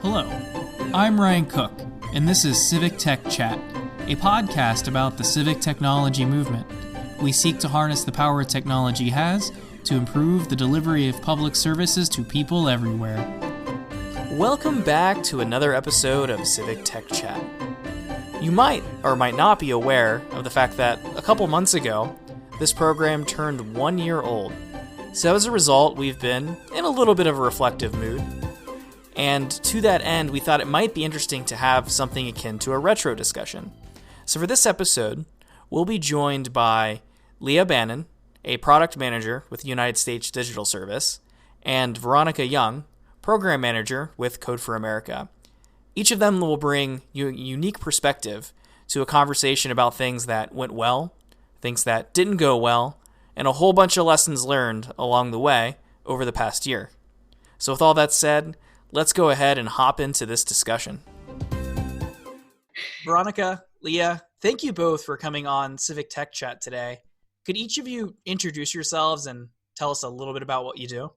Hello, I'm Ryan Cook, and this is Civic Tech Chat, a podcast about the civic technology movement. We seek to harness the power technology has to improve the delivery of public services to people everywhere. Welcome back to another episode of Civic Tech Chat. You might or might not be aware of the fact that a couple months ago, this program turned 1 year old. So as a result, we've been in a little bit of a reflective mood. And to that end, we thought it might be interesting to have something akin to a retro discussion. So for this episode, we'll be joined by Leah Bannon, a product manager with United States Digital Service, and Veronica Young, program manager with Code for America. Each of them will bring you a unique perspective to a conversation about things that went well, things that didn't go well, and a whole bunch of lessons learned along the way over the past year. So with all that said, let's go ahead and hop into this discussion. Veronica, Leah, thank you both for coming on Civic Tech Chat today. Could each of you introduce yourselves and tell us a little bit about what you do?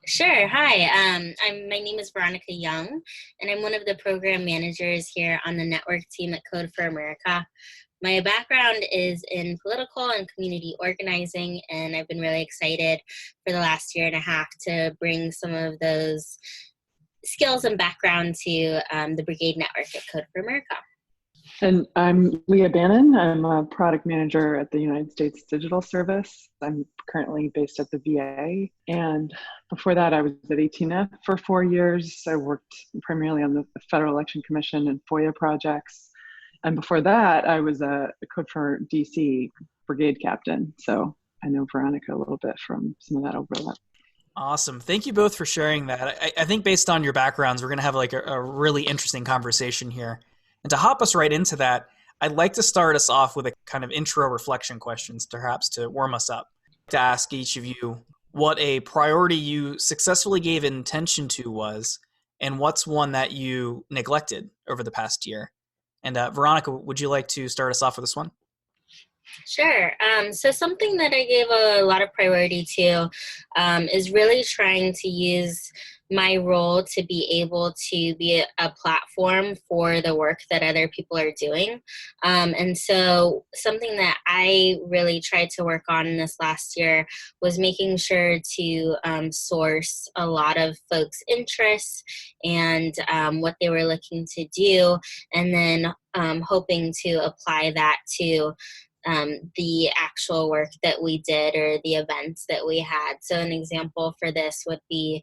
Sure. Hi. My name is Veronica Young, and I'm one of the program managers here on the network team at Code for America. My background is in political and community organizing, and I've been really excited for the last year and a half to bring some of those skills and background to the Brigade Network at Code for America. And I'm Leah Bannon. I'm a product manager at the United States Digital Service. I'm currently based at the VA. And before that, I was at 18F for 4 years. I worked primarily on the Federal Election Commission and FOIA projects. And before that, I was a Code for DC brigade captain. So I know Veronica a little bit from some of that overlap. Awesome. Thank you both for sharing that. I think based on your backgrounds, we're going to have like a really interesting conversation here. And to hop us right into that, I'd like to start us off with a kind of intro reflection questions, perhaps to warm us up. To ask each of you what a priority you successfully gave intention to was, and what's one that you neglected over the past year. And Veronica, would you like to start us off with this one? Sure. So something that I gave a lot of priority to is really trying to use my role to be able to be a platform for the work that other people are doing. And so something that I really tried to work on in this last year was making sure to source a lot of folks' interests and what they were looking to do, and then hoping to apply that to the actual work that we did or the events that we had. So an example for this would be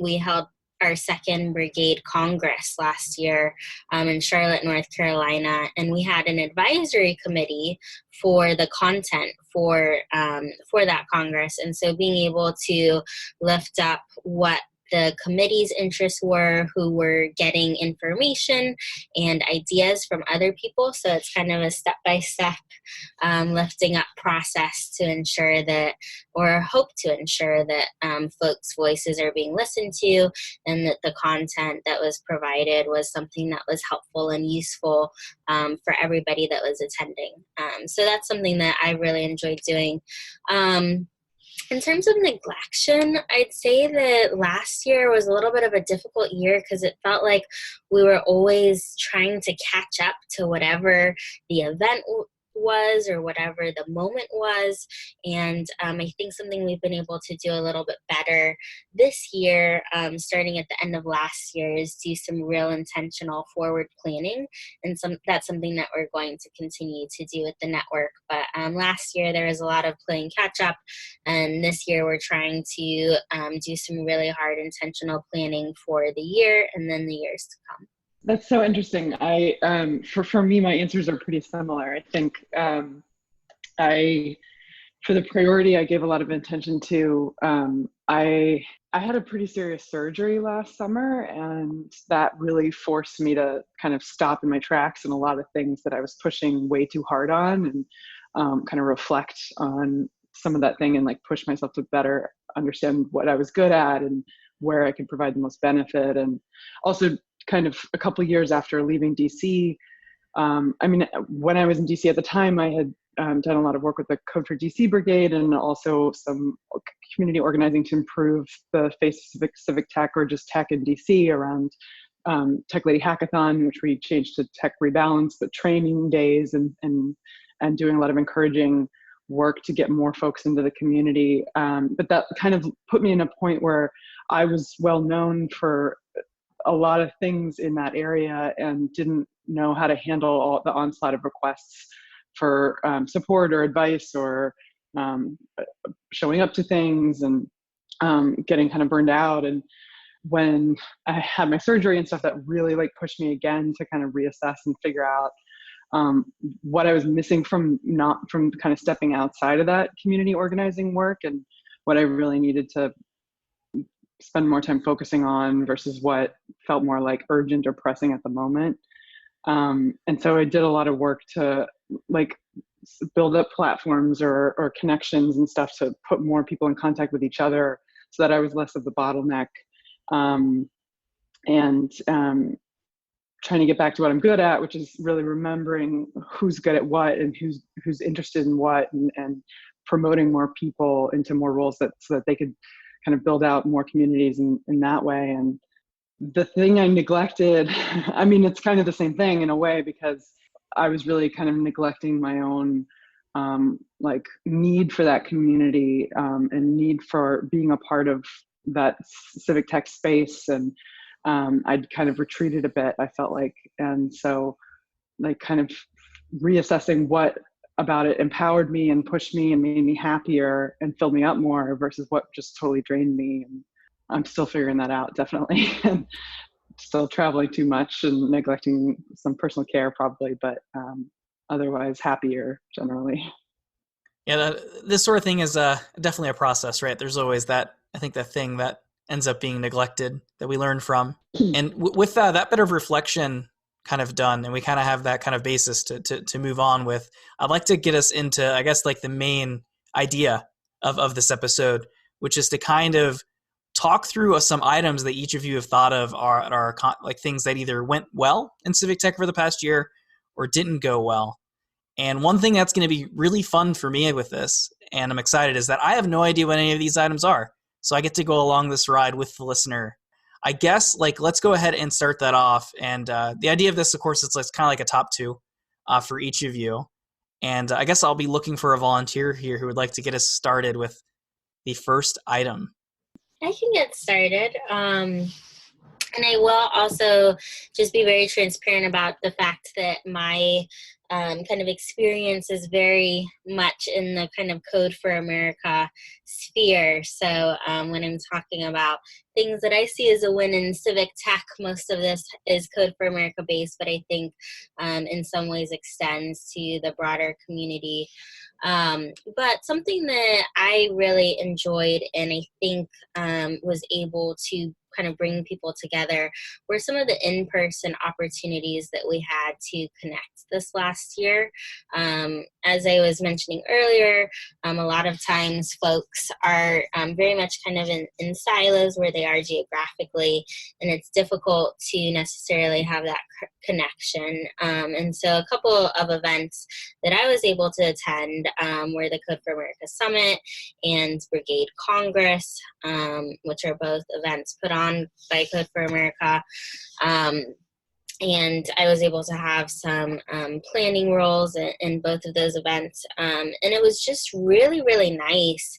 we held our second Brigade Congress last year in Charlotte, North Carolina, and we had an advisory committee for the content for that Congress. And so being able to lift up what the committee's interests were, who were getting information and ideas from other people. So it's kind of a step-by-step lifting up process to ensure that, or hope to ensure that folks' voices are being listened to, and that the content that was provided was something that was helpful and useful for everybody that was attending. So that's something that I really enjoyed doing. In terms of neglection, I'd say that last year was a little bit of a difficult year because it felt like we were always trying to catch up to whatever the event was or whatever the moment was. And I think something we've been able to do a little bit better this year, starting at the end of last year, is do some real intentional forward planning. And that's something that we're going to continue to do at the network. But last year there was a lot of playing catch up. And this year we're trying to do some really hard intentional planning for the year and then the years to come. That's so interesting. For me, my answers are pretty similar. I think for the priority I gave a lot of attention to, I had a pretty serious surgery last summer, and that really forced me to kind of stop in my tracks and a lot of things that I was pushing way too hard on, and kind of reflect on some of that thing and like push myself to better understand what I was good at and where I could provide the most benefit. And also kind of a couple of years after leaving DC, when I was in DC at the time, I had done a lot of work with the Code for DC Brigade and also some community organizing to improve the face of civic tech, or just tech in DC, around Tech Lady Hackathon, which we changed to Tech Rebalance, but training days and doing a lot of encouraging work to get more folks into the community. But that kind of put me in a point where I was well known for a lot of things in that area and didn't know how to handle all the onslaught of requests for support or advice, or showing up to things, and getting kind of burned out. And when I had my surgery and stuff, that really like pushed me again to kind of reassess and figure out what I was missing from kind of stepping outside of that community organizing work, and what I really needed to spend more time focusing on versus what felt more like urgent or pressing at the moment. And so I did a lot of work to like build up platforms or connections and stuff to put more people in contact with each other, so that I was less of the bottleneck. And trying to get back to what I'm good at, which is really remembering who's good at what and who's interested in what, and promoting more people into more roles so that they could kind of build out more communities in that way. And the thing I neglected, I mean, it's kind of the same thing in a way, because I was really kind of neglecting my own like need for that community, and need for being a part of that civic tech space. And I'd kind of retreated a bit, I felt like. And so like kind of reassessing what about it empowered me and pushed me and made me happier and filled me up more versus what just totally drained me. And I'm still figuring that out, definitely. And still traveling too much and neglecting some personal care probably, but otherwise happier generally. Yeah, this sort of thing is definitely a process, right? There's always that, I think, that thing that ends up being neglected that we learn from. And with that bit of reflection kind of done, and we kind of have that kind of basis to move on with, I'd like to get us into, I guess, like the main idea of this episode, which is to kind of talk through some items that each of you have thought of are like things that either went well in Civic Tech for the past year or didn't go well. And one thing that's going to be really fun for me with this, and I'm excited, is that I have no idea what any of these items are. So I get to go along this ride with the listener. I guess, like, let's go ahead and start that off. And the idea of this, of course, it's kind of like a top two for each of you. And I guess I'll be looking for a volunteer here who would like to get us started with the first item. I can get started. And I will also just be very transparent about the fact that my kind of experience is very much in the kind of Code for America sphere. So when I'm talking about things that I see as a win in civic tech, most of this is Code for America based, but I think in some ways extends to the broader community. But something that I really enjoyed and I think was able to kind of bring people together were some of the in-person opportunities that we had to connect this last year. As I was mentioning earlier, a lot of times folks are very much kind of in silos where they are geographically, and it's difficult to necessarily have that connection. And so a couple of events that I was able to attend were the Code for America Summit and Brigade Congress, which are both events put on by Code for America. And I was able to have some planning roles in both of those events. And it was just really, really nice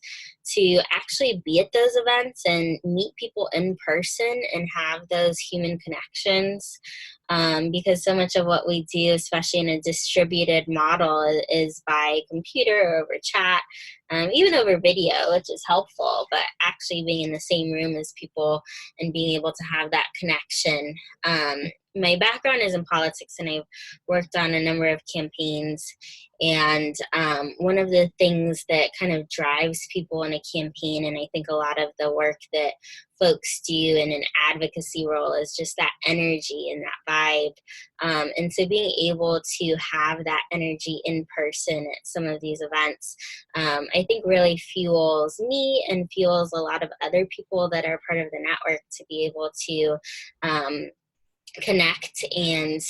to actually be at those events and meet people in person and have those human connections. Because so much of what we do, especially in a distributed model, is by computer or over chat, even over video, which is helpful, but actually being in the same room as people and being able to have that connection. My background is in politics, and I've worked on a number of campaigns. And one of the things that kind of drives people in a campaign, and I think a lot of the work that folks do in an advocacy role, is just that energy and that vibe. And so being able to have that energy in person at some of these events, I think really fuels me and fuels a lot of other people that are part of the network to be able to connect and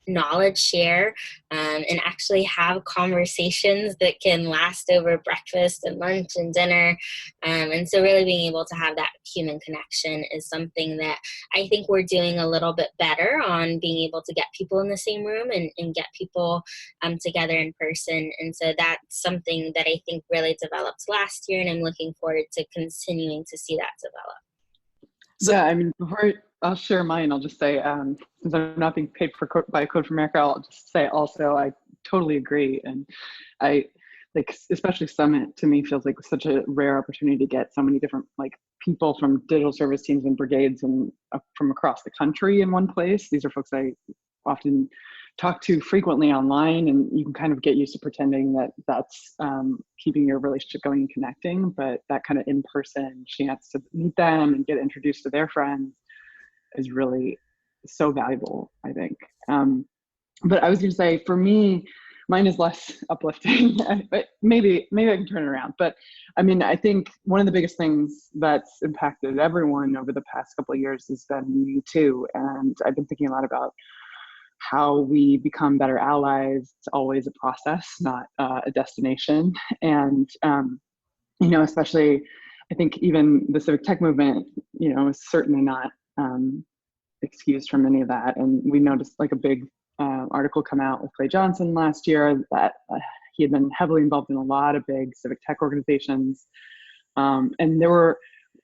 knowledge share, and actually have conversations that can last over breakfast and lunch and dinner. And so really being able to have that human connection is something that I think we're doing a little bit better on, being able to get people in the same room and get people together in person. And so that's something that I think really developed last year, and I'm looking forward to continuing to see that develop. So, yeah, I mean, before I'll share mine, I'll just say, since I'm not being paid by Code for America, I'll just say also, I totally agree. And I like, especially Summit to me feels like such a rare opportunity to get so many different like people from digital service teams and brigades and from across the country in one place. These are folks I often talk to frequently online, and you can kind of get used to pretending that that's keeping your relationship going and connecting, but that kind of in-person chance to meet them and get introduced to their friends is really so valuable, I think. But I was going to say, for me, mine is less uplifting, but maybe I can turn it around. But I mean, I think one of the biggest things that's impacted everyone over the past couple of years has been Me Too. And I've been thinking a lot about how we become better allies. It's always a process, not a destination. And, especially, I think even the civic tech movement, is certainly not excused from any of that. And we noticed like a big article come out with Clay Johnson last year that he had been heavily involved in a lot of big civic tech organizations. And there were,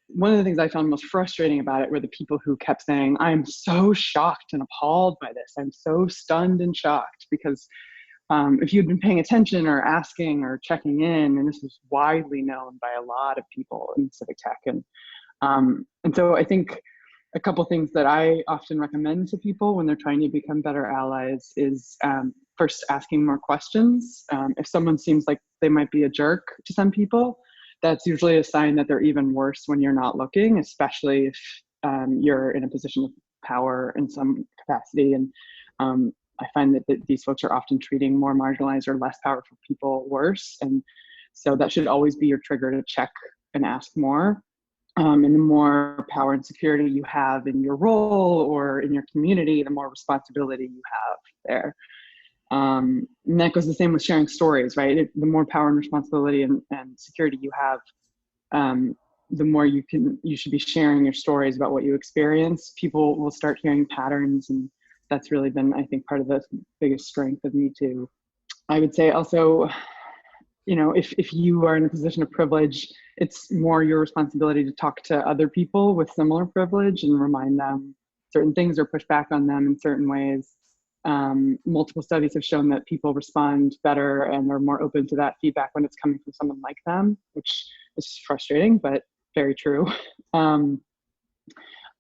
one of the things I found most frustrating about it were the people who kept saying, I'm so shocked and appalled by this. I'm so stunned and shocked, because if you'd been paying attention or asking or checking in, and this was widely known by a lot of people in civic tech. And so I think a couple things that I often recommend to people when they're trying to become better allies is first asking more questions. If someone seems like they might be a jerk to some people, that's usually a sign that they're even worse when you're not looking, especially if you're in a position of power in some capacity. And I find that these folks are often treating more marginalized or less powerful people worse. And so that should always be your trigger to check and ask more. And the more power and security you have in your role or in your community, the more responsibility you have there. And that goes the same with sharing stories, right? The more power and responsibility and security you have, the more you should be sharing your stories about what you experience. People will start hearing patterns, and that's really been, I think, part of the biggest strength of Me Too. I would say also, if you are in a position of privilege, it's more your responsibility to talk to other people with similar privilege and remind them certain things or push back on them in certain ways. Multiple studies have shown that people respond better and are more open to that feedback when it's coming from someone like them, which is frustrating, but very true.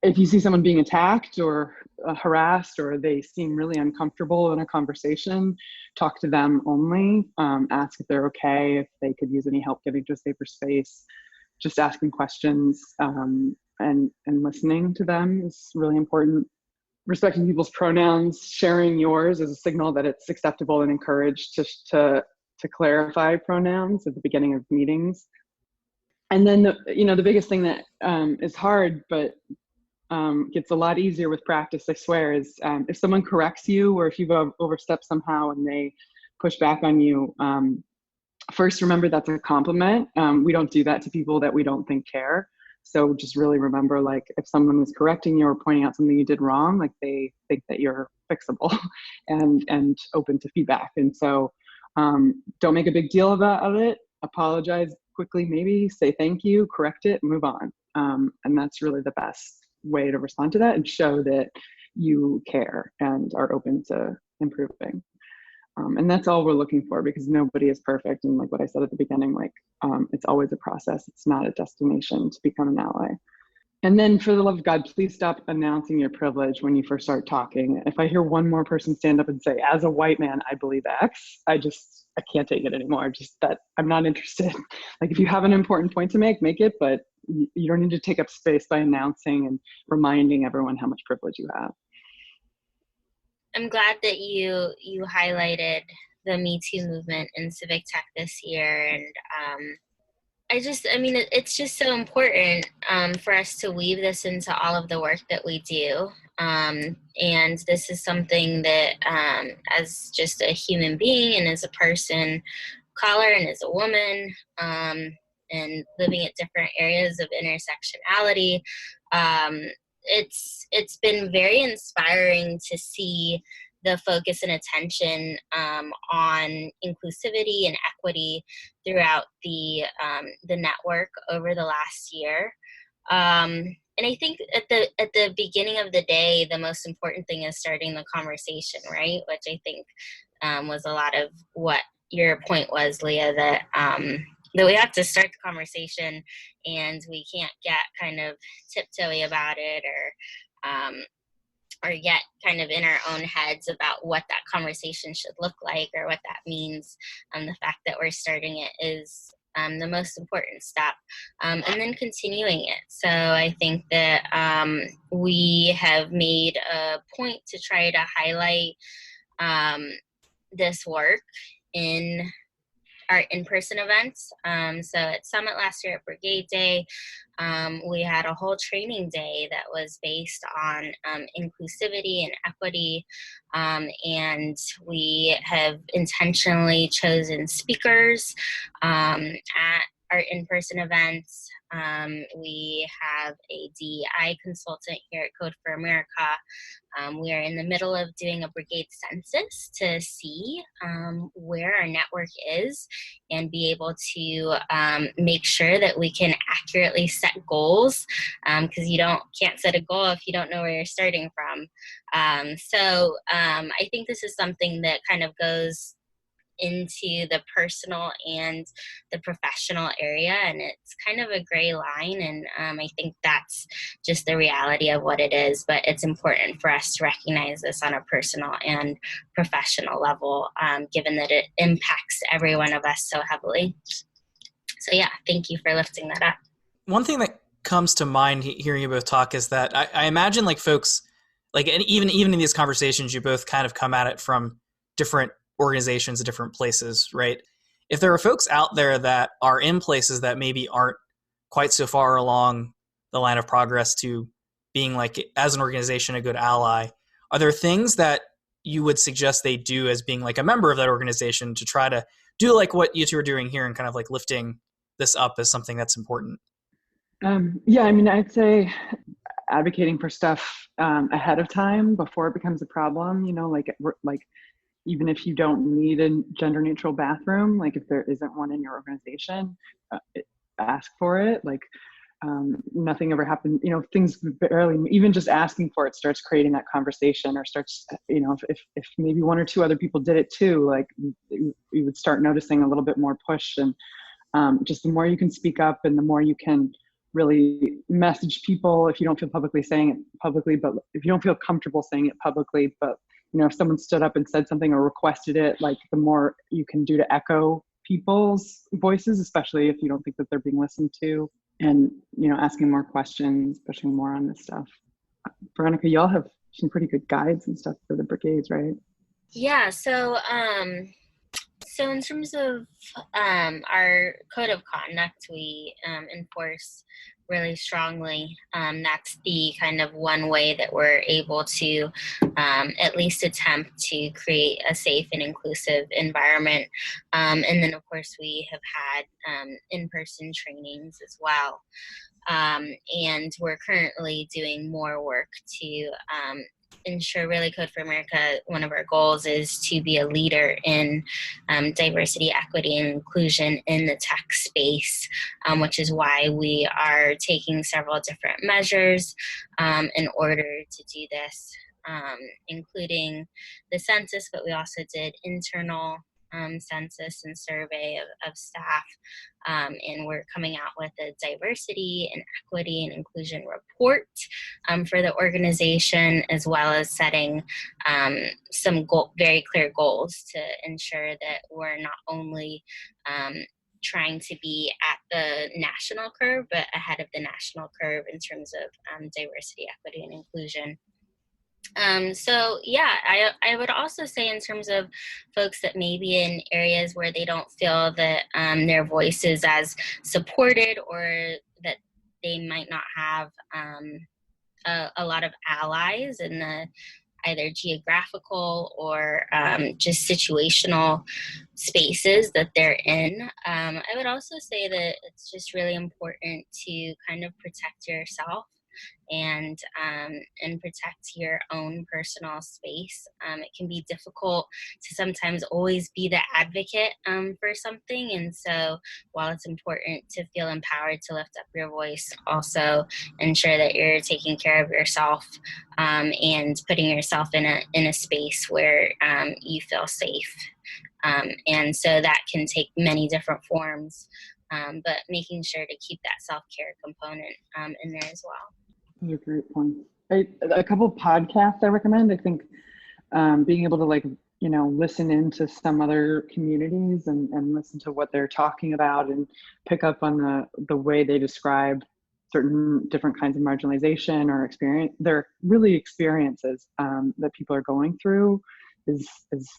If you see someone being attacked or harassed, or they seem really uncomfortable in a conversation, talk to them only. Ask if they're okay, if they could use any help getting to a safer space. Just asking questions and listening to them is really important. Respecting people's pronouns, sharing yours is a signal that it's acceptable and encouraged to clarify pronouns at the beginning of meetings. And then the biggest thing that is hard, but gets a lot easier with practice, I swear, is if someone corrects you or if you've overstepped somehow and they push back on you, first remember that's a compliment. We don't do that to people that we don't think care. So just really remember, like, if someone is correcting you or pointing out something you did wrong, like, they think that you're fixable and open to feedback. And so don't make a big deal about it. Apologize quickly, maybe say thank you, correct it, move on. And that's really the best way to respond to that and show that you care and are open to improving. And that's all we're looking for, because nobody is perfect. And like what I said at the beginning, it's always a process. It's not a destination to become an ally. And then, for the love of God, please stop announcing your privilege when you first start talking. If I hear one more person stand up and say, as a white man, I believe X, I can't take it anymore. Just that I'm not interested. Like, if you have an important point to make it, but you don't need to take up space by announcing and reminding everyone how much privilege you have. I'm glad that you highlighted the Me Too movement in civic tech this year. And it's just so important for us to weave this into all of the work that we do. And this is something that, as just a human being and as a person color and as a woman, and living at different areas of intersectionality, it's been very inspiring to see the focus and attention on inclusivity and equity throughout the network over the last year. And I think at the beginning of the day, the most important thing is starting the conversation, right? Which I think was a lot of what your point was, Leah, that we have to start the conversation, and we can't get kind of tiptoey about it or get kind of in our own heads about what that conversation should look like or what that means. The fact that we're starting it is the most important step, and then continuing it. So I think that we have made a point to try to highlight this work in our in-person events. So at Summit last year at Brigade Day, we had a whole training day that was based on inclusivity and equity, and we have intentionally chosen speakers at our in-person events. We have a DEI consultant here at Code for America. We are in the middle of doing a brigade census to see where our network is and be able to make sure that we can accurately set goals, because you can't set a goal if you don't know where you're starting from. So I think this is something that kind of goes into the personal and the professional area, and it's kind of a gray line, and I think that's just the reality of what it is. But it's important for us to recognize this on a personal and professional level, given that it impacts every one of us so heavily. So yeah, thank you for lifting that up. One thing that comes to mind hearing you both talk is that I imagine like folks, like even in these conversations, you both kind of come at it from different organizations at different places, right? If there are folks out there that are in places that maybe aren't quite so far along the line of progress to being like, as an organization, a good ally, are there things that you would suggest they do as being like a member of that organization to try to do like what you two are doing here and kind of like lifting this up as something that's important? Yeah, I mean, I'd say advocating for stuff ahead of time before it becomes a problem, like even if you don't need a gender neutral bathroom, like if there isn't one in your organization, ask for it. Like nothing ever happened, things barely, even just asking for it starts creating that conversation, or starts, if maybe one or two other people did it too, like you would start noticing a little bit more push. And just the more you can speak up and the more you can really message people, if you don't feel publicly saying it publicly, but if you don't feel comfortable saying it publicly, but if someone stood up and said something or requested it, like the more you can do to echo people's voices, especially if you don't think that they're being listened to, and, asking more questions, pushing more on this stuff. Veronica, y'all have some pretty good guides and stuff for the brigades, right? Yeah. So in terms of our code of conduct, we enforce really strongly. That's the kind of one way that we're able to at least attempt to create a safe and inclusive environment. And then, of course, we have had in-person trainings as well. And we're currently doing more work to ensure, really, Code for America, one of our goals is to be a leader in diversity, equity, and inclusion in the tech space, which is why we are taking several different measures in order to do this, including the census, but we also did internal census and survey of staff, and we're coming out with a diversity and equity and inclusion report for the organization, as well as setting some very clear goals to ensure that we're not only trying to be at the national curve, but ahead of the national curve in terms of diversity, equity, and inclusion. So yeah, I would also say, in terms of folks that may be in areas where they don't feel that their voice is as supported, or that they might not have a lot of allies in the either geographical or just situational spaces that they're in. I would also say that it's just really important to kind of protect yourself and protect your own personal space. It can be difficult to sometimes always be the advocate for something, and so while it's important to feel empowered to lift up your voice, also ensure that you're taking care of yourself and putting yourself in a space where you feel safe. And so that can take many different forms, but making sure to keep that self-care component in there as well. Those are great points. A couple of podcasts I recommend. I think being able to listen into some other communities and listen to what they're talking about and pick up on the way they describe certain different kinds of marginalization or experience. They're really experiences that people are going through is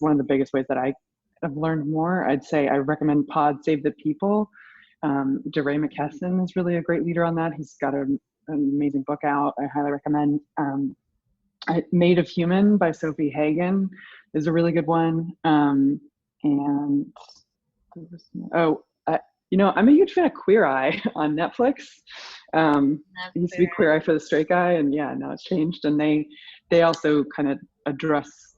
one of the biggest ways that I have learned more. I'd say I recommend Pod Save the People. DeRay McKesson is really a great leader on that. He's got an amazing book out. I highly recommend. Made of Human by Sophie Hagen is a really good one. I'm a huge fan of Queer Eye on Netflix. It used to be Queer Eye for the Straight Guy, and now it's changed. And they also kind of address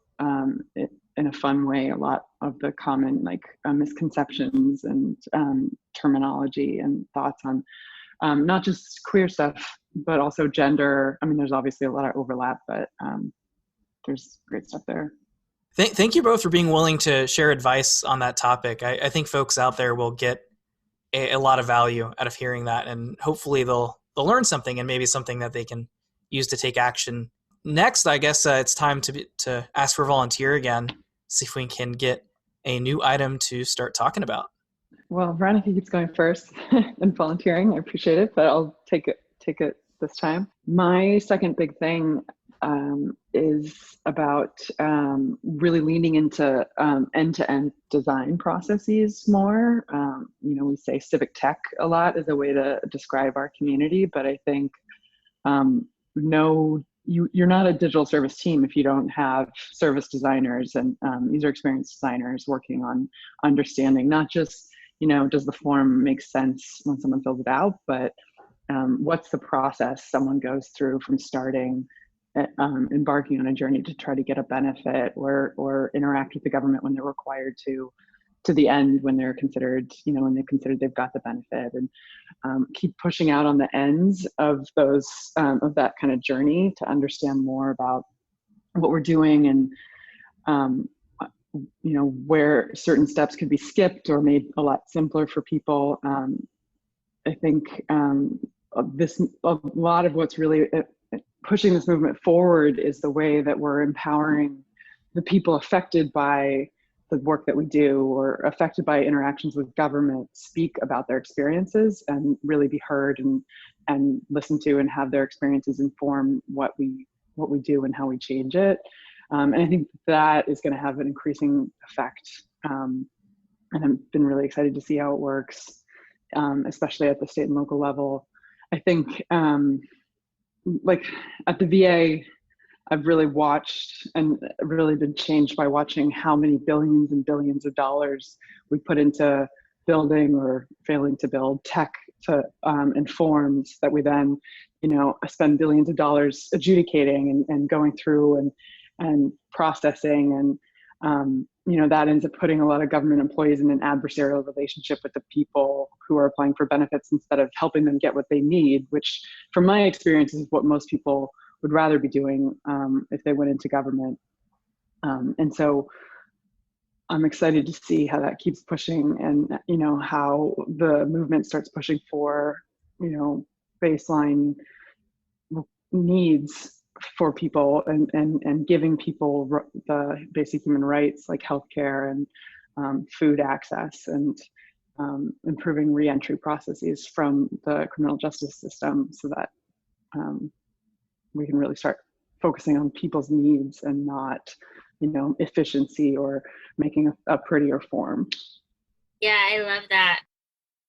it in a fun way a lot of the common misconceptions and terminology and thoughts on not just queer stuff, but also gender. I mean, there's obviously a lot of overlap, but there's great stuff there. Thank you both for being willing to share advice on that topic. I think folks out there will get a lot of value out of hearing that, and hopefully they'll learn something and maybe something that they can use to take action. Next, I guess it's time to ask for a volunteer again, see if we can get a new item to start talking about. Well, Veronica keeps going first and volunteering. I appreciate it, but I'll take it this time. My second big thing is about really leaning into end-to-end design processes more. We say civic tech a lot as a way to describe our community, but I think you're not a digital service team if you don't have service designers and user experience designers working on understanding not just does the form make sense when someone fills it out, but what's the process someone goes through from starting embarking on a journey to try to get a benefit or interact with the government when they're required to the end when they're considered, when they've considered they've got the benefit, and keep pushing out on the ends of those of that kind of journey to understand more about what we're doing and where certain steps could be skipped or made a lot simpler for people. I think a lot of what's really pushing this movement forward is the way that we're empowering the people affected by the work that we do or affected by interactions with government speak about their experiences and really be heard and listened to and have their experiences inform what we do and how we change it. And I think that is going to have an increasing effect. And I've been really excited to see how it works, especially at the state and local level. I think at the VA, I've really watched and really been changed by watching how many billions and billions of dollars we put into building or failing to build tech to and forms that we then, spend billions of dollars adjudicating and going through and processing. And, that ends up putting a lot of government employees in an adversarial relationship with the people who are applying for benefits instead of helping them get what they need, which from my experience is what most people would rather be doing if they went into government. And so I'm excited to see how that keeps pushing and, how the movement starts pushing for, baseline needs for people and giving people the basic human rights like healthcare and food access and improving reentry processes from the criminal justice system so that we can really start focusing on people's needs and not, efficiency or making a prettier form. Yeah, I love that.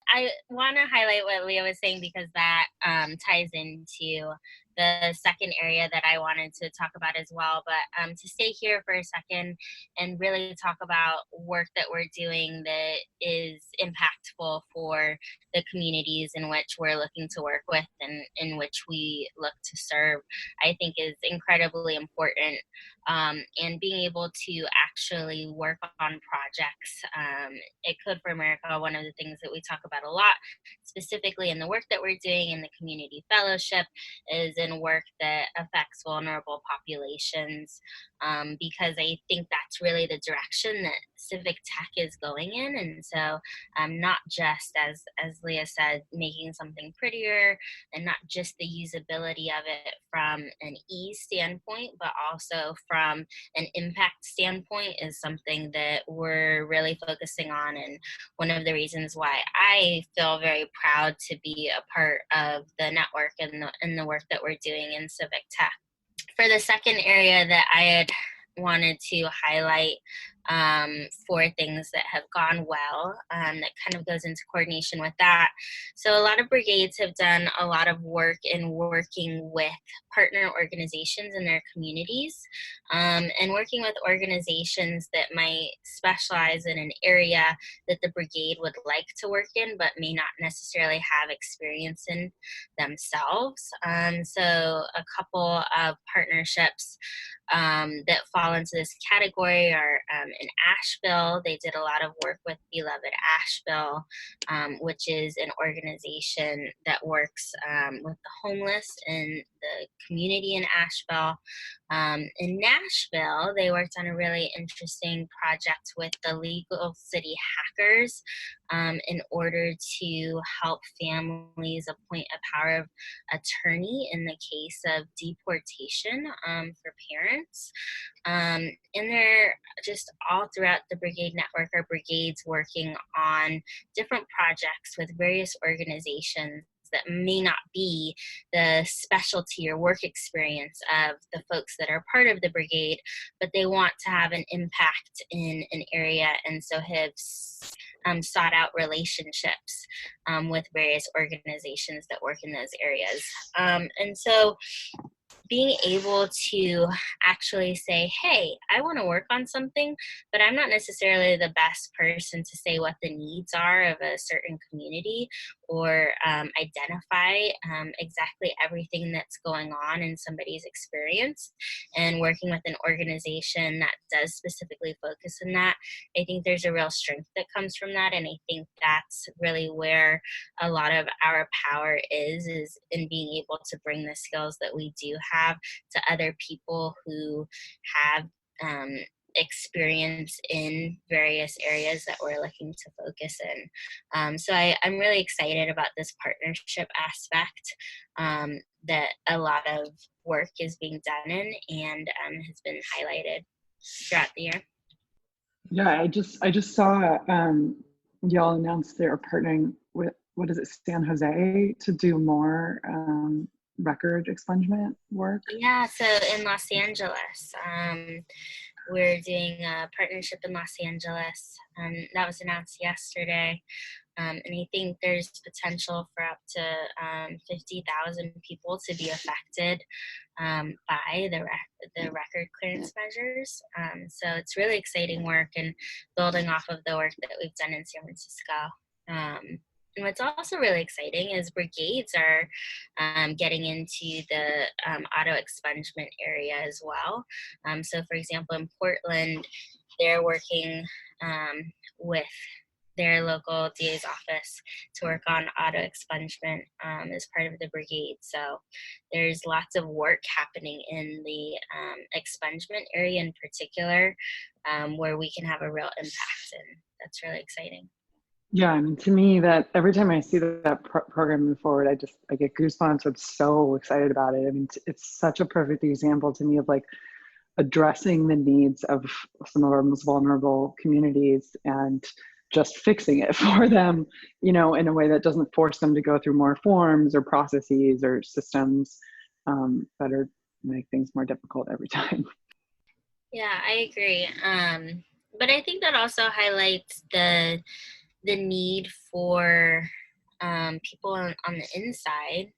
I want to highlight what Leah was saying because that ties into the second area that I wanted to talk about as well. But to stay here for a second and really talk about work that we're doing that is impactful for the communities in which we're looking to work with and in which we look to serve, I think is incredibly important. And being able to actually work on projects at Code for America, one of the things that we talk about a lot, specifically in the work that we're doing in the community fellowship, is in work that affects vulnerable populations, because I think that's really the direction that civic tech is going in. And so not just, as Leah said, making something prettier and not just the usability of it from an ease standpoint, but also from an impact standpoint is something that we're really focusing on. And one of the reasons why I feel very proud to be a part of the network and the work that we're doing in civic tech. For the second area that I had wanted to highlight for things that have gone well, that kind of goes into coordination with that. So a lot of brigades have done a lot of work in working with partner organizations in their communities, and working with organizations that might specialize in an area that the brigade would like to work in, but may not necessarily have experience in themselves. So a couple of partnerships that fall into this category are in Asheville. They did a lot of work with Beloved Asheville, which is an organization that works with the homeless in the community in Asheville. In Nashville, they worked on a really interesting project with the Legal City Hackers in order to help families appoint a power of attorney in the case of deportation for parents. And they're just all throughout the brigade network are brigades working on different projects with various organizations that may not be the specialty or work experience of the folks that are part of the brigade, but they want to have an impact in an area, and so have sought out relationships with various organizations that work in those areas. And so being able to actually say, hey, I want to work on something, but I'm not necessarily the best person to say what the needs are of a certain community or identify exactly everything that's going on in somebody's experience, and working with an organization that does specifically focus on that. I think there's a real strength that comes from that, and I think that's really where a lot of our power is in being able to bring the skills that we do have to other people who have experience in various areas that we're looking to focus in. So I'm really excited about this partnership aspect that a lot of work is being done in and has been highlighted throughout the year. Yeah, I just saw y'all announced they were partnering with, what is it, San Jose, to do more record expungement work. Yeah, so in Los Angeles, we're doing a partnership in Los Angeles. That was announced yesterday. And I think there's potential for up to 50,000 people to be affected by the record clearance measures. So it's really exciting work and building off of the work that we've done in San Francisco. And what's also really exciting is brigades are getting into the auto expungement area as well. So for example, in Portland, they're working with their local DA's office to work on auto expungement as part of the brigade. So there's lots of work happening in the expungement area in particular, where we can have a real impact, and that's really exciting. Yeah, I mean, to me, that every time I see that program move forward, I get goosebumps. I'm so excited about it. I mean, it's such a perfect example to me of like addressing the needs of some of our most vulnerable communities and just fixing it for them, you know, in a way that doesn't force them to go through more forms or processes or systems that are make things more difficult every time. Yeah, I agree. But I think that also highlights the need for people on the inside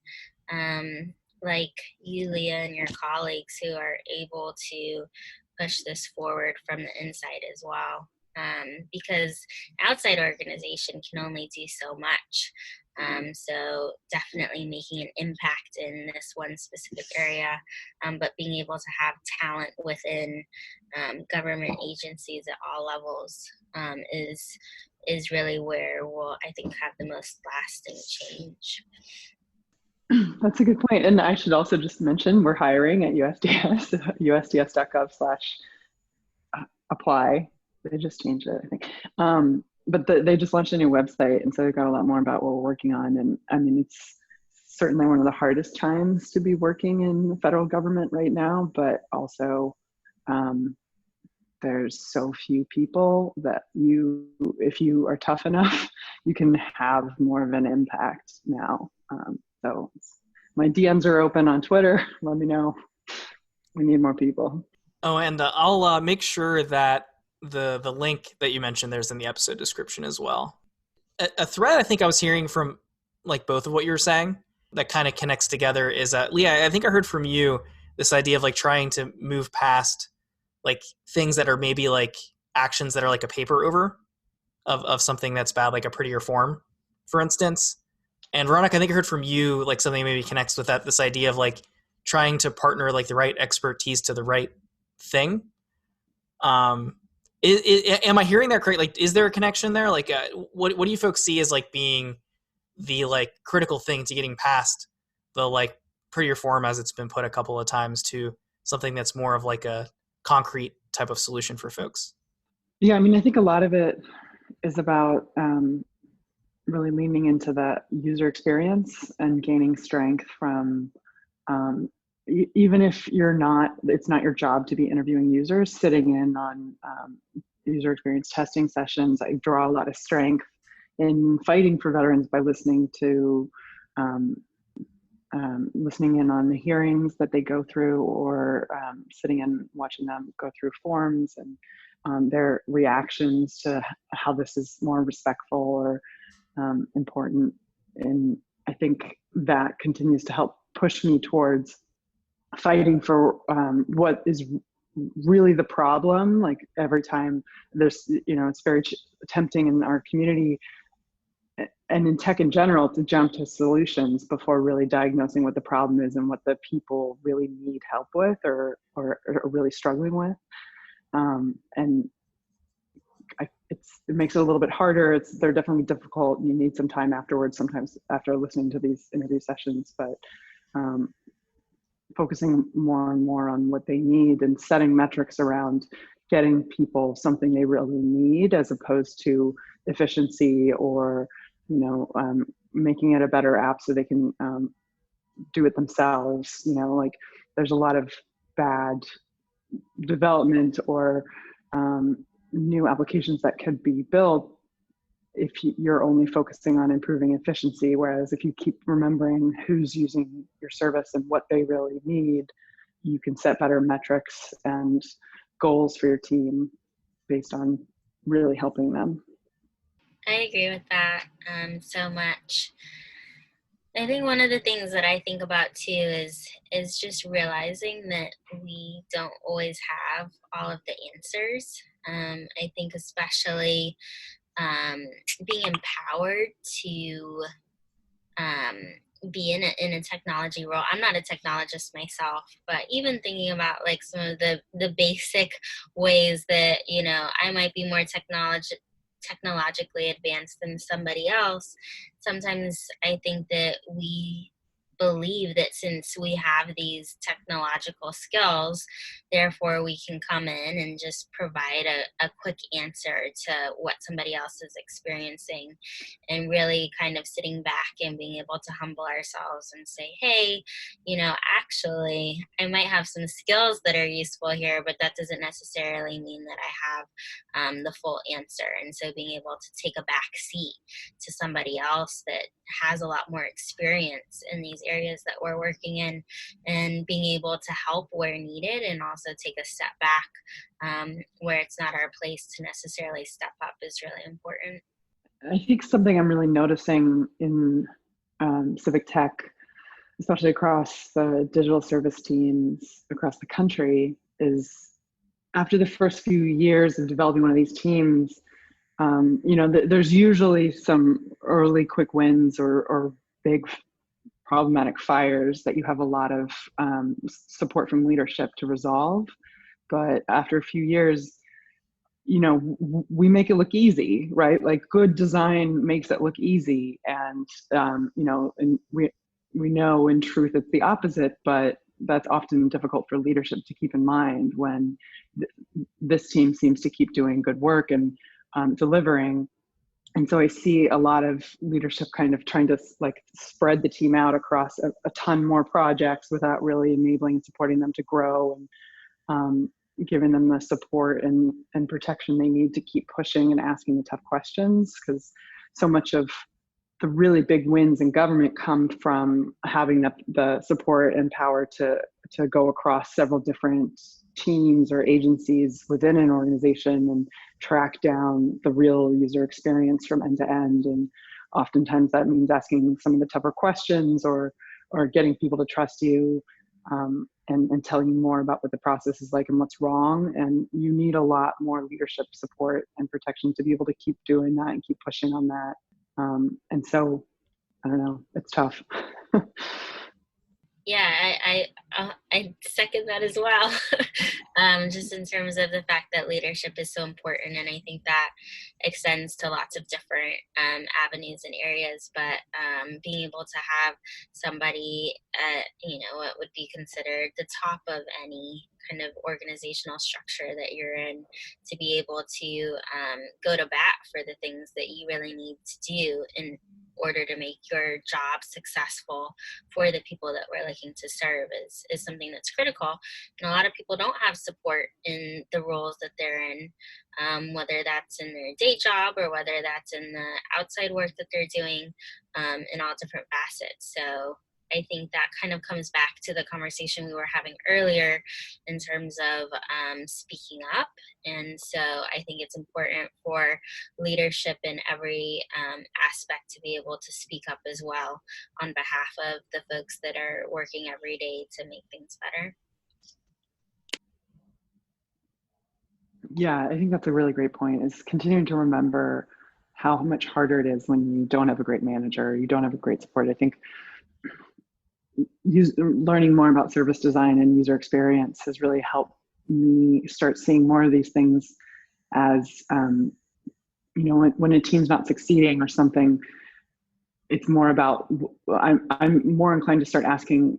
like you, Leah, and your colleagues who are able to push this forward from the inside as well. Because outside organization can only do so much. So definitely making an impact in this one specific area, but being able to have talent within government agencies at all levels is really where we'll, I think, have the most lasting change. That's a good point. And I should also just mention we're hiring at USDS, usds.gov/apply. They just changed it, I think. But they just launched a new website, and so they've got a lot more about what we're working on. And I mean, it's certainly one of the hardest times to be working in the federal government right now, but also there's so few people that if you are tough enough, you can have more of an impact now. So my DMs are open on Twitter. Let me know. We need more people. Oh, and I'll make sure that the link that you mentioned there's in the episode description as well. A thread I think I was hearing from like both of what you were saying that kind of connects together is Leah, I think I heard from you this idea of like trying to move past like things that are maybe like actions that are like a paper over of something that's bad, like a prettier form, for instance. And Veronica, I think I heard from you like something maybe connects with that, this idea of like trying to partner like the right expertise to the right thing. Am I hearing that correct? Like, is there a connection there? Like, what do you folks see as like being the like critical thing to getting past the like prettier form, as it's been put a couple of times, to something that's more of like a concrete type of solution for folks? Yeah, I mean, I think a lot of it is about really leaning into that user experience and gaining strength from even if it's not your job to be interviewing users, sitting in on user experience testing sessions. I draw a lot of strength in fighting for veterans by listening in on the hearings that they go through, or sitting and watching them go through forms and their reactions to how this is more respectful or important. And I think that continues to help push me towards fighting for what is really the problem. Like every time it's very tempting in our community and in tech in general to jump to solutions before really diagnosing what the problem is and what the people really need help with or are really struggling with. And it makes it a little bit harder. They're definitely difficult. You need some time afterwards, sometimes after listening to these interview sessions, but focusing more and more on what they need and setting metrics around getting people something they really need, as opposed to efficiency or making it a better app so they can do it themselves. Like there's a lot of bad development or new applications that could be built if you're only focusing on improving efficiency. Whereas if you keep remembering who's using your service and what they really need, you can set better metrics and goals for your team based on really helping them. I agree with that so much. I think one of the things that I think about too is just realizing that we don't always have all of the answers. I think especially being empowered to be in a technology role. I'm not a technologist myself, but even thinking about like some of the basic ways that I might be more technologically advanced than somebody else, sometimes I think that we believe that since we have these technological skills, therefore we can come in and just provide a quick answer to what somebody else is experiencing, and really kind of sitting back and being able to humble ourselves and say, hey, actually I might have some skills that are useful here, but that doesn't necessarily mean that I have the full answer. And so being able to take a back seat to somebody else that has a lot more experience in these areas that we're working in, and being able to help where needed, and also take a step back where it's not our place to necessarily step up is really important. I think something I'm really noticing in civic tech especially across the digital service teams across the country, is after the first few years of developing one of these teams, there's usually some early quick wins or big problematic fires that you have a lot of support from leadership to resolve. But after a few years, we make it look easy, right? Like good design makes it look easy. And, and we know in truth it's the opposite, but that's often difficult for leadership to keep in mind when this team seems to keep doing good work and delivering. And so I see a lot of leadership kind of trying to like spread the team out across a ton more projects without really enabling and supporting them to grow, and giving them the support and protection they need to keep pushing and asking the tough questions. Because so much of the really big wins in government come from having the support and power to go across several different teams or agencies within an organization and track down the real user experience from end to end. And oftentimes that means asking some of the tougher questions or getting people to trust you, and tell you more about what the process is like and what's wrong. And you need a lot more leadership support and protection to be able to keep doing that and keep pushing on that. And so, I don't know, it's tough. Yeah, I second that as well. Just in terms of the fact that leadership is so important, and I think that extends to lots of different avenues and areas. But being able to have somebody at what would be considered the top of any kind of organizational structure that you're in, to be able to go to bat for the things that you really need to do in order to make your job successful for the people that we're looking to serve is something that's critical. And a lot of people don't have support in the roles that they're in, whether that's in their day job or whether that's in the outside work that they're doing, in all different facets. So I think that kind of comes back to the conversation we were having earlier in terms of speaking up. And so I think it's important for leadership in every aspect to be able to speak up as well on behalf of the folks that are working every day to make things better. Yeah, I think that's a really great point, is continuing to remember how much harder it is when you don't have a great manager, you don't have a great support. I think learning more about service design and user experience has really helped me start seeing more of these things as, when a team's not succeeding or something, it's more about, I'm more inclined to start asking,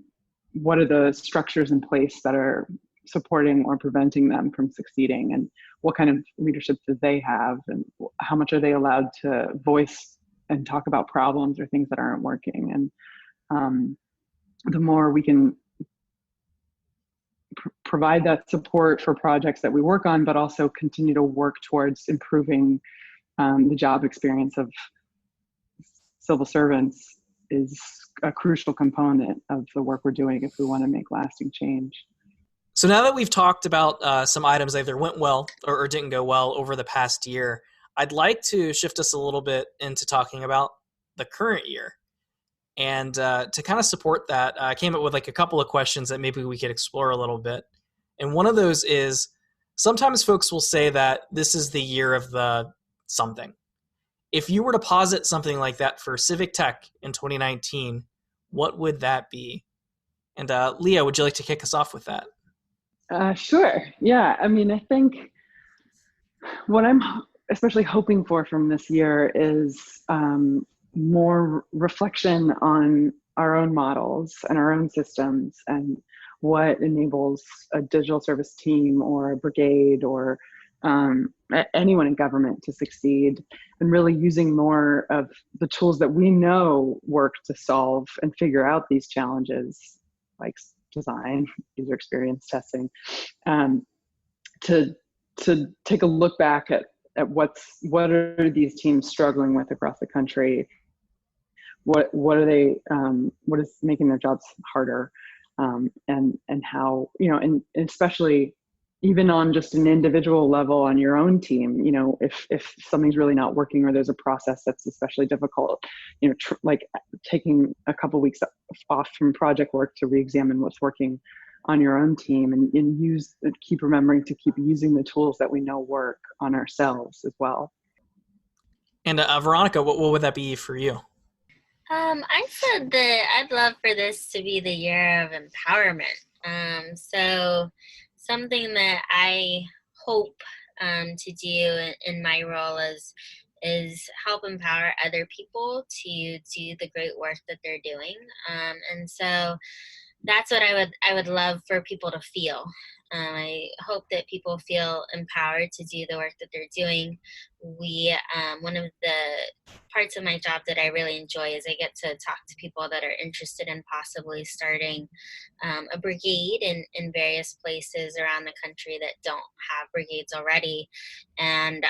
what are the structures in place that are supporting or preventing them from succeeding, and what kind of leadership do they have, and how much are they allowed to voice and talk about problems or things that aren't working. And the more we can provide that support for projects that we work on, but also continue to work towards improving the job experience of civil servants, is a crucial component of the work we're doing if we want to make lasting change. So now that we've talked about some items that either went well or didn't go well over the past year, I'd like to shift us a little bit into talking about the current year. And to kind of support that, I came up with like a couple of questions that maybe we could explore a little bit. And one of those is, sometimes folks will say that this is the year of the something. If you were to posit something like that for Civic Tech in 2019, what would that be? And Leah, would you like to kick us off with that? Sure. Yeah. I mean, I think what I'm especially hoping for from this year is more reflection on our own models and our own systems, and what enables a digital service team or a brigade or anyone in government to succeed, and really using more of the tools that we know work to solve and figure out these challenges, like design, user experience testing, to take a look back at what are these teams struggling with across the country, what are they, what is making their jobs harder, and how, and especially even on just an individual level on your own team, if something's really not working or there's a process that's especially difficult, like taking a couple weeks off from project work to re-examine what's working on your own team, and keep remembering to keep using the tools that we know work on ourselves as well. And Veronica, what would that be for you? I said that I'd love for this to be the year of empowerment. So something that I hope to do in my role is help empower other people to do the great work that they're doing. And so that's what I would love for people to feel. I hope that people feel empowered to do the work that they're doing. One of the parts of my job that I really enjoy is I get to talk to people that are interested in possibly starting a brigade in various places around the country that don't have brigades already. And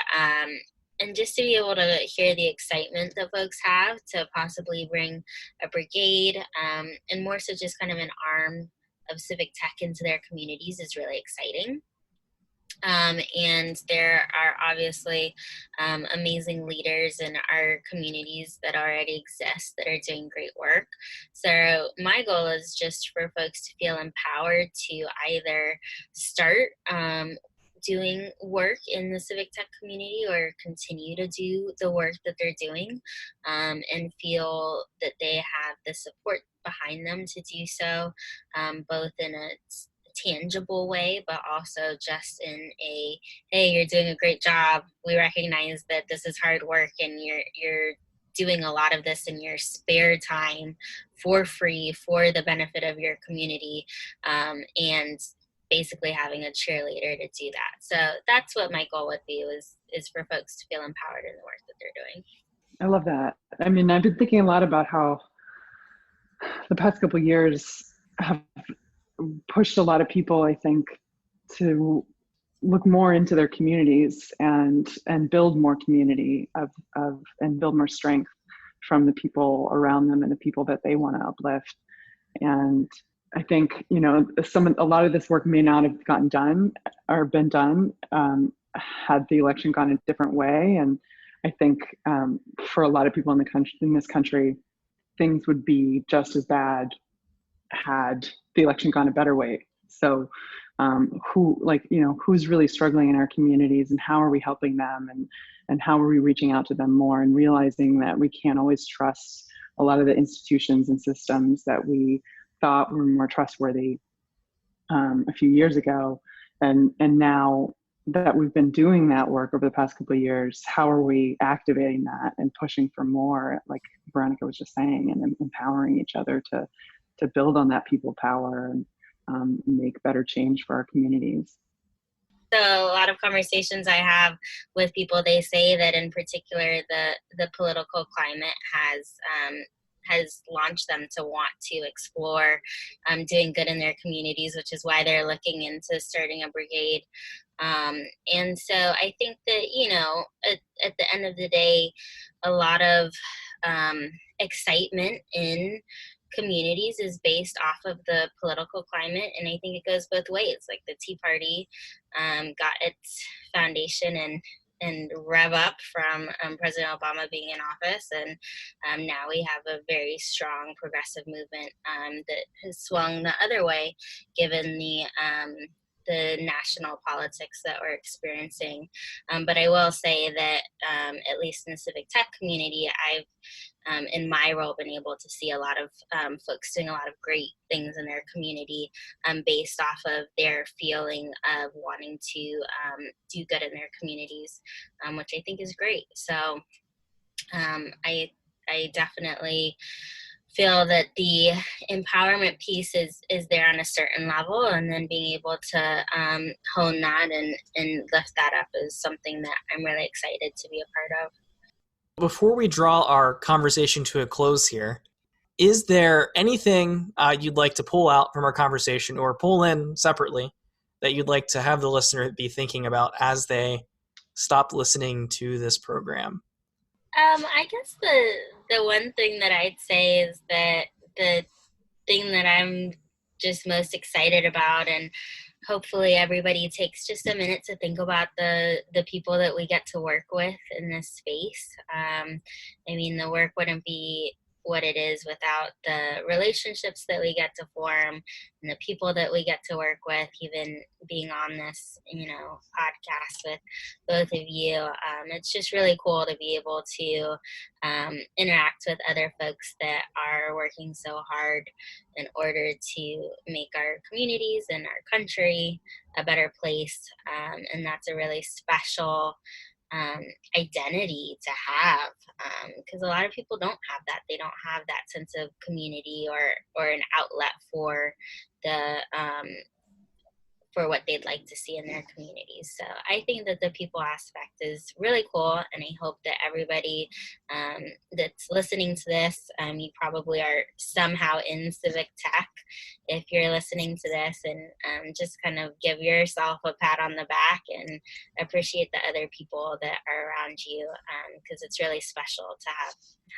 just to be able to hear the excitement that folks have to possibly bring a brigade, and more so just kind of an arm of civic tech into their communities is really exciting. And there are obviously amazing leaders in our communities that already exist that are doing great work. So my goal is just for folks to feel empowered to either start doing work in the civic tech community or continue to do the work that they're doing, and feel that they have the support behind them to do so, both in a tangible way, but also just in a, hey, you're doing a great job. We recognize that this is hard work and you're doing a lot of this in your spare time for free for the benefit of your community, and basically having a cheerleader to do that. So that's what my goal would be, is for folks to feel empowered in the work that they're doing. I love that. I mean, I've been thinking a lot about how the past couple of years have pushed a lot of people, I think, to look more into their communities and build more community and build more strength from the people around them and the people that they want to uplift. And I think, a lot of this work may not have gotten done or been done had the election gone a different way. And I think for a lot of people in this country, things would be just as bad had the election gone a better way. So who's really struggling in our communities, and how are we helping them, and how are we reaching out to them more, and realizing that we can't always trust a lot of the institutions and systems that we thought were more trustworthy a few years ago. And now that we've been doing that work over the past couple of years, how are we activating that and pushing for more, like Veronica was just saying, and empowering each other to build on that people power and make better change for our communities. So a lot of conversations I have with people, they say that in particular the political climate has launched them to want to explore doing good in their communities, which is why they're looking into starting a brigade. And so I think that, at the end of the day, a lot of excitement in communities is based off of the political climate, and I think it goes both ways. Like the Tea Party got its foundation and rev up from President Obama being in office, and now we have a very strong progressive movement that has swung the other way, given the national politics that we're experiencing. But I will say that at least in the civic tech community, I've in my role been able to see a lot of folks doing a lot of great things in their community based off of their feeling of wanting to do good in their communities, which I think is great. So I definitely feel that the empowerment piece is there on a certain level, and then being able to hone that and lift that up is something that I'm really excited to be a part of. Before we draw our conversation to a close here, is there anything you'd like to pull out from our conversation or pull in separately that you'd like to have the listener be thinking about as they stop listening to this program? I guess the one thing that I'd say is that the thing that I'm just most excited about and hopefully everybody takes just a minute to think about the people that we get to work with in this space. I mean, the work wouldn't be what it is without the relationships that we get to form and the people that we get to work with, even being on this, podcast with both of you. It's just really cool to be able to interact with other folks that are working so hard in order to make our communities and our country a better place. And that's a really special identity to have, because a lot of people don't have that. They don't have that sense of community or an outlet for the for what they'd like to see in their communities. So I think that the people aspect is really cool, and I hope that everybody that's listening to this, you probably are somehow in civic tech if you're listening to this, and just kind of give yourself a pat on the back and appreciate the other people that are around you, because it's really special to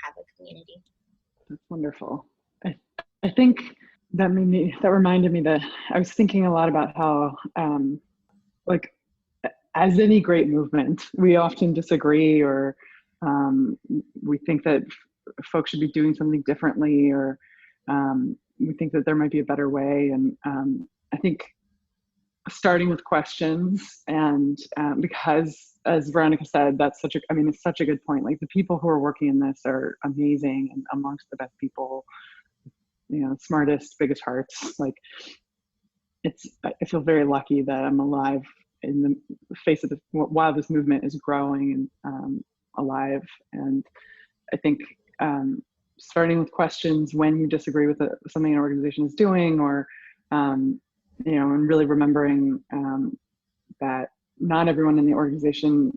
have a community. That's wonderful. I think that reminded me that I was thinking a lot about how, as any great movement, we often disagree, or we think that folks should be doing something differently, or we think that there might be a better way. And I think starting with questions, and because, as Veronica said, it's such a good point. Like, the people who are working in this are amazing and amongst the best people, smartest, biggest hearts. Like, I feel very lucky that I'm alive in the face of this, while this movement is growing and alive. And I think starting with questions when you disagree with something an organization is doing, or and really remembering that not everyone in the organization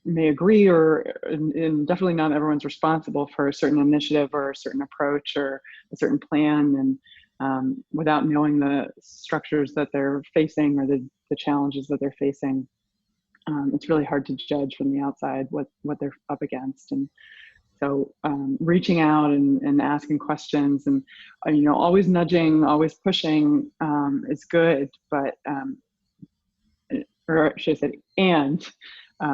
may agree, and definitely not everyone's responsible for a certain initiative or a certain approach or a certain plan. And without knowing the structures that they're facing, or the challenges that they're facing, it's really hard to judge from the outside what they're up against. And so reaching out and asking questions, and always nudging, always pushing is good, but or should I say, and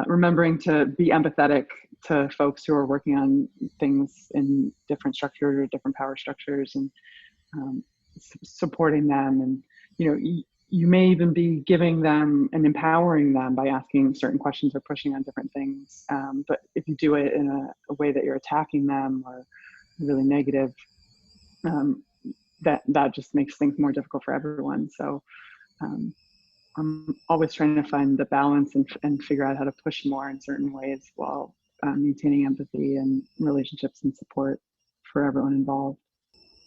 remembering to be empathetic to folks who are working on things in different structures or different power structures, and supporting them. And you may even be giving them and empowering them by asking certain questions or pushing on different things. But if you do it in a way that you're attacking them or really negative, that just makes things more difficult for everyone. So I'm always trying to find the balance and figure out how to push more in certain ways while maintaining empathy and relationships and support for everyone involved.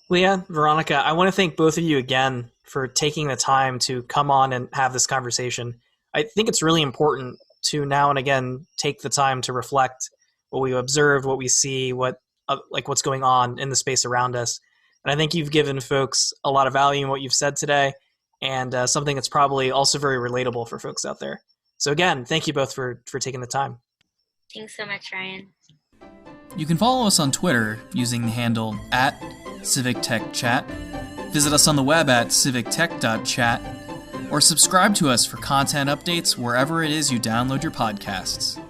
Leah, Veronica, I want to thank both of you again for taking the time to come on and have this conversation. I think it's really important to now and again take the time to reflect what we observed, what we see, what's going on in the space around us. And I think you've given folks a lot of value in what you've said today, and something that's probably also very relatable for folks out there. So again, thank you both for taking the time. Thanks so much, Ryan. You can follow us on Twitter using the handle @CivicTechChat, visit us on the web at civictech.chat, or subscribe to us for content updates wherever it is you download your podcasts.